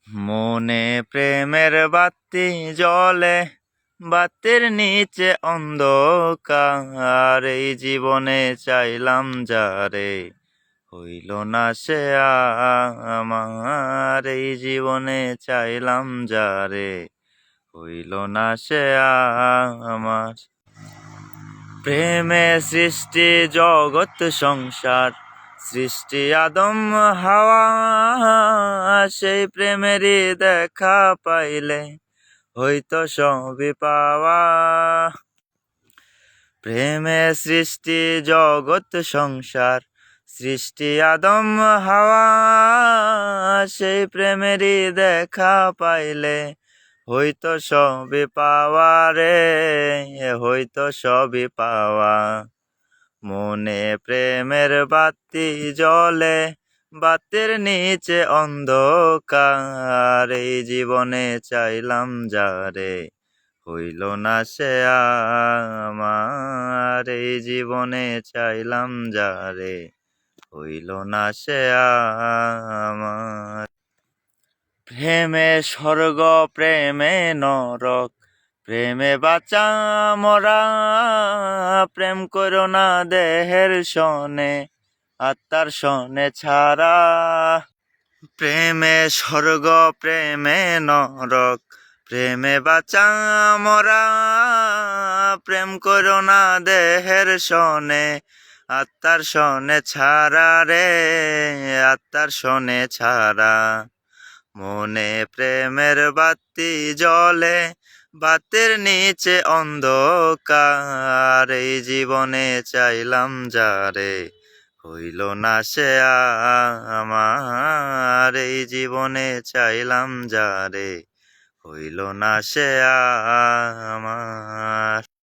মনে প্রেমের বাতি জ্বলে, বাতির নিচে অন্ধকার। এই জীবনে চাইলাম যারে, হইল না সে আমার। এই জীবনে চাইলাম যারে, হইল না সে আমার। প্রেমে সৃষ্টি জগৎ সংসার, সৃষ্টি আদম হাওয়া। সেই প্রেমেরই দেখা পাইলে হইতো সবই পাওয়া। প্রেমে সৃষ্টি জগৎ সংসার, সৃষ্টি আদম হাওয়া। সেই প্রেমেরই দেখা পাইলে হইতো সবই পাওয়া রে, হইতো সবই পাওয়া। মনে প্রেমের বাতি জ্বলে, বাতির নিচে অন্ধকার। এই জীবনে চাইলাম যারে, হইল না সে আমার। এই জীবনে চাইলাম যারে, হইল না সে আমার। প্রেমে স্বর্গ প্রেমে নরক, প্রেমে বাঁচা মরা। প্রেম করো না দেহের সনে, আত্মার সনে ছাড়া। প্রেমে স্বর্গ প্রেমে নরক, প্রেমে বাঁচা মরা। প্রেম করো না দেহের সনে, আত্মার সনে ছাড়া রে, আত্মার সনে ছাড়া। মনে প্রেমের বাতি জ্বলে, বাতির নিচে অন্ধকার। এই জীবনে চাইলাম যারে, হইল না সে আমার। এই জীবনে চাইলাম যারে, হইল না সে আমার।